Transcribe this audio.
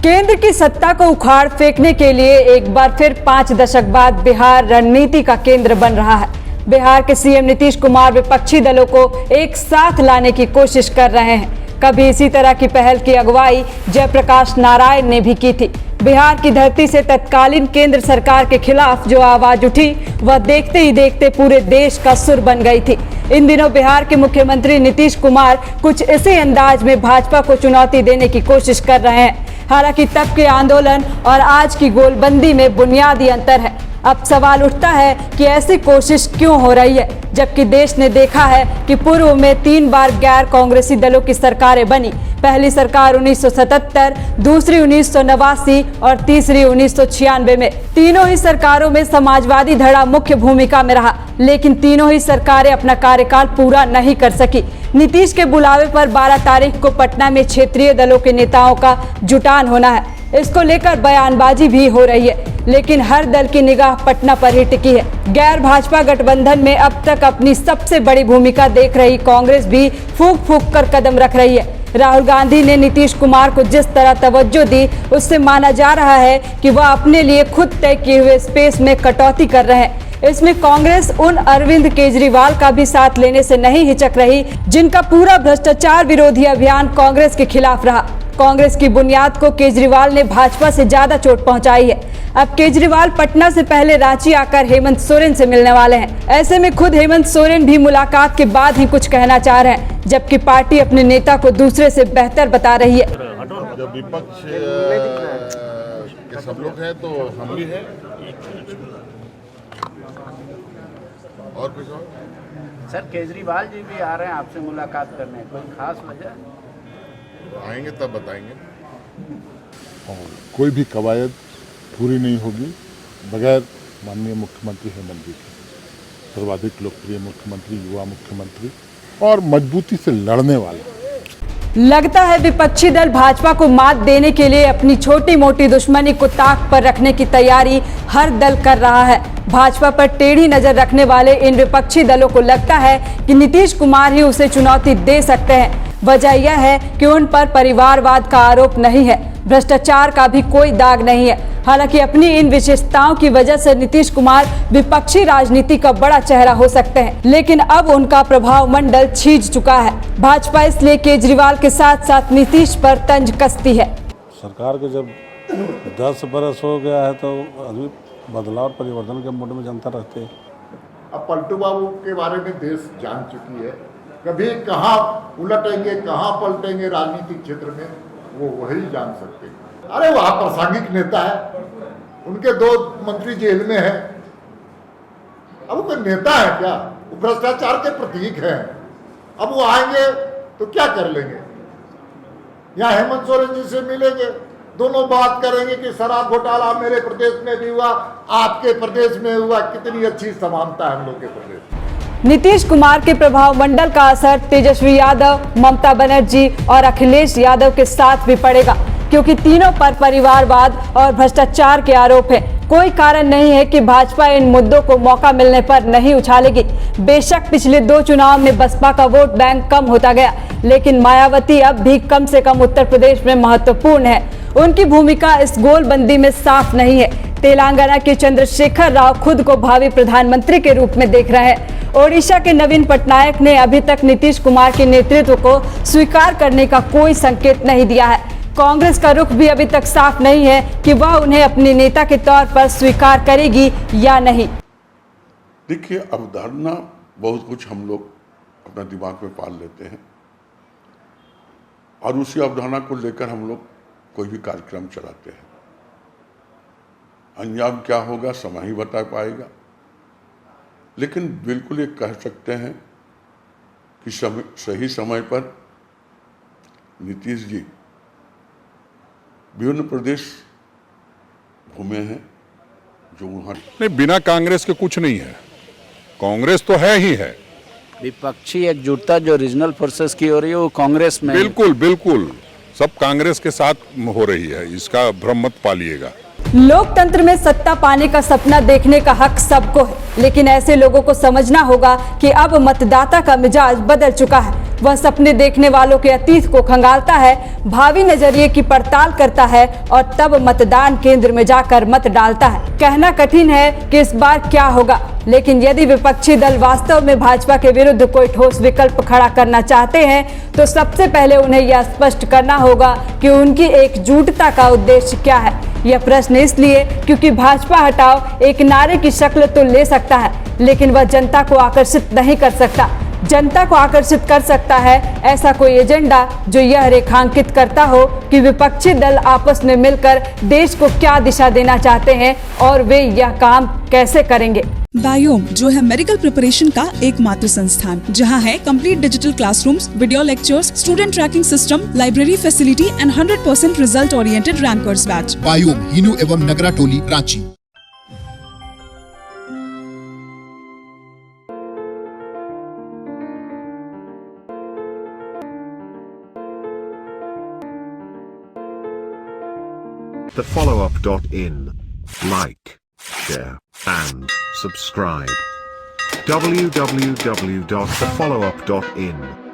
केंद्र की सत्ता को उखाड़ फेंकने के लिए एक बार फिर 5 दशक बाद बिहार रणनीति का केंद्र बन रहा है। बिहार के सीएम नीतीश कुमार विपक्षी दलों को एक साथ लाने की कोशिश कर रहे हैं। कभी इसी तरह की पहल की अगुवाई जयप्रकाश नारायण ने भी की थी। बिहार की धरती से तत्कालीन केंद्र सरकार के खिलाफ जो आवाज उठी वह देखते ही देखते पूरे देश का सुर बन गई थी। इन दिनों बिहार के मुख्यमंत्री नीतीश कुमार कुछ इसी अंदाज में भाजपा को चुनौती देने की कोशिश कर रहे हैं। हालांकि तब के आंदोलन और आज की गोलबंदी में बुनियादी अंतर है। अब सवाल उठता है कि ऐसी कोशिश क्यों हो रही है, जबकि देश ने देखा है कि पूर्व में 3 बार गैर कांग्रेसी दलों की सरकारें बनी। पहली सरकार 1977, दूसरी 1989 और तीसरी 1996 में। तीनों ही सरकारों में समाजवादी धड़ा मुख्य भूमिका में रहा, लेकिन तीनों ही सरकारें अपना कार्यकाल पूरा नहीं कर सकी। नीतीश के बुलावे पर 12 तारीख को पटना में क्षेत्रीय दलों के नेताओं का जुटान होना है। इसको लेकर बयानबाजी भी हो रही है, लेकिन हर दल की निगाह पटना पर ही टिकी है। गैर भाजपा गठबंधन में अब तक अपनी सबसे बड़ी भूमिका देख रही कांग्रेस भी फूंक फूंक कर कदम रख रही है। राहुल गांधी ने नीतीश कुमार को जिस तरह तवज्जो दी, उससे माना जा रहा है कि वह अपने लिए खुद तय किए हुए स्पेस में कटौती कर रहे हैं। इसमें कांग्रेस उन अरविंद केजरीवाल का भी साथ लेने से नहीं हिचक रही, जिनका पूरा भ्रष्टाचार विरोधी अभियान कांग्रेस के खिलाफ रहा। कांग्रेस की बुनियाद को केजरीवाल ने भाजपा से ज्यादा चोट पहुंचाई है। अब केजरीवाल पटना से पहले रांची आकर हेमंत सोरेन से मिलने वाले हैं। ऐसे में खुद हेमंत सोरेन भी मुलाकात के बाद ही कुछ कहना चाह रहे हैं, जबकि पार्टी अपने नेता को दूसरे से बेहतर बता रही है। जब विपक्ष के सब लोग हैं तो हम भी हैं। और कुछ और? सर, केजरीवाल जी भी आ रहे हैं आपसे मुलाकात करने, कोई खास वजह? आएंगे तब बताएंगे। और कोई भी कवायद पूरी नहीं होगी बगैर माननीय मुख्यमंत्री हेमंत जी के। सर्वाधिक लोकप्रिय मुख्यमंत्री, युवा मुख्यमंत्री और मजबूती से लड़ने वाले। लगता है विपक्षी दल भाजपा को मात देने के लिए अपनी छोटी मोटी दुश्मनी को ताक पर रखने की तैयारी हर दल कर रहा है। भाजपा पर टेढ़ी नजर रखने वाले इन विपक्षी दलों को लगता है कि नीतीश कुमार ही उसे चुनौती दे सकते हैं। वजह यह है कि उन पर परिवारवाद का आरोप नहीं है, भ्रष्टाचार का भी कोई दाग नहीं है। हालांकि अपनी इन विशेषताओं की वजह से नीतीश कुमार विपक्षी राजनीति का बड़ा चेहरा हो सकते हैं, लेकिन अब उनका प्रभाव मंडल छीज चुका है। भाजपा इसलिए केजरीवाल के साथ साथ नीतीश पर तंज कसती है। सरकार के जब 10 बरस हो गया है तो अभी बदलाव परिवर्तन के मूड में जनता रहती है। अब पलटू बाबू के बारे में देश जान चुकी है, कभी कहाँ उलटेंगे कहाँ पलटेंगे राजनीतिक क्षेत्र में वो वही जान सकते हैं। अरे वह प्रासंगिक नेता है, उनके 2 मंत्री जेल में है। अब वो कोई नेता है क्या? वो भ्रष्टाचार के प्रतीक हैं। अब वो आएंगे तो क्या कर लेंगे? यहाँ हेमंत सोरेन जी से मिलेंगे, दोनों बात करेंगे कि शराब घोटाला मेरे प्रदेश में भी हुआ, आपके प्रदेश में हुआ, कितनी अच्छी समानता है हम लोग के प्रदेश में। नीतीश कुमार के प्रभाव मंडल का असर तेजस्वी यादव, ममता बनर्जी और अखिलेश यादव के साथ भी पड़ेगा, क्योंकि तीनों पर परिवारवाद और भ्रष्टाचार के आरोप हैं। कोई कारण नहीं है कि भाजपा इन मुद्दों को मौका मिलने पर नहीं उछालेगी। बेशक पिछले 2 चुनाव में बसपा का वोट बैंक कम होता गया, लेकिन मायावती अब भी कम से कम उत्तर प्रदेश में महत्वपूर्ण है। उनकी भूमिका इस गोलबंदी में साफ नहीं है। तेलंगाना के चंद्रशेखर राव खुद को भावी प्रधानमंत्री के रूप में देख रहे हैं। ओडिशा के नवीन पटनायक ने अभी तक नीतीश कुमार के नेतृत्व को स्वीकार करने का कोई संकेत नहीं दिया है। कांग्रेस का रुख भी अभी तक साफ नहीं है कि वह उन्हें अपने नेता के तौर पर स्वीकार करेगी या नहीं। देखिए, अवधारणा बहुत कुछ हम लोग अपना दिमाग में पाल लेते हैं और उसी अवधारणा को लेकर हम लोग कोई भी कार्यक्रम चलाते हैं। अंजाम क्या होगा समय ही बता पाएगा, लेकिन बिल्कुल ये कह सकते हैं कि सही समय पर नीतीश जी विभिन्न प्रदेश घूमे हैं, जो वहाँ नहीं, बिना कांग्रेस के कुछ नहीं है। कांग्रेस तो है ही है। विपक्षी एकजुटता जो रीजनल फोर्सेस की हो रही है वो कांग्रेस में बिल्कुल बिल्कुल सब कांग्रेस के साथ हो रही है, इसका भ्रम मत पालिएगा। लोकतंत्र में सत्ता पाने का सपना देखने का हक सबको है, लेकिन ऐसे लोगों को समझना होगा कि अब मतदाता का मिजाज बदल चुका है। वह सपने देखने वालों के अतीत को खंगालता है, भावी नजरिए की पड़ताल करता है और तब मतदान केंद्र में जाकर मत डालता है। कहना कठिन है कि इस बार क्या होगा, लेकिन यदि विपक्षी दल वास्तव में भाजपा के विरुद्ध कोई ठोस विकल्प खड़ा करना चाहते हैं तो सबसे पहले उन्हें यह स्पष्ट करना होगा कि उनकी एकजुटता का उद्देश्य क्या है। यह प्रश्न इसलिए क्योंकि भाजपा हटाओ एक नारे की शक्ल तो ले सकता है, लेकिन वह जनता को आकर्षित नहीं कर सकता। जनता को आकर्षित कर सकता है ऐसा कोई एजेंडा जो यह रेखांकित करता हो कि विपक्षी दल आपस में मिलकर देश को क्या दिशा देना चाहते हैं और वे यह काम कैसे करेंगे। बायोम जो है मेडिकल प्रिपरेशन का एकमात्र संस्थान, जहां है complete digital classrooms, video lectures, student tracking system, library facility and 100% result oriented rankers batch. Biome Hinoo एवं नगरा टोली, Ranchi. thefollowup.in. Like, share, and subscribe. www.thefollowup.in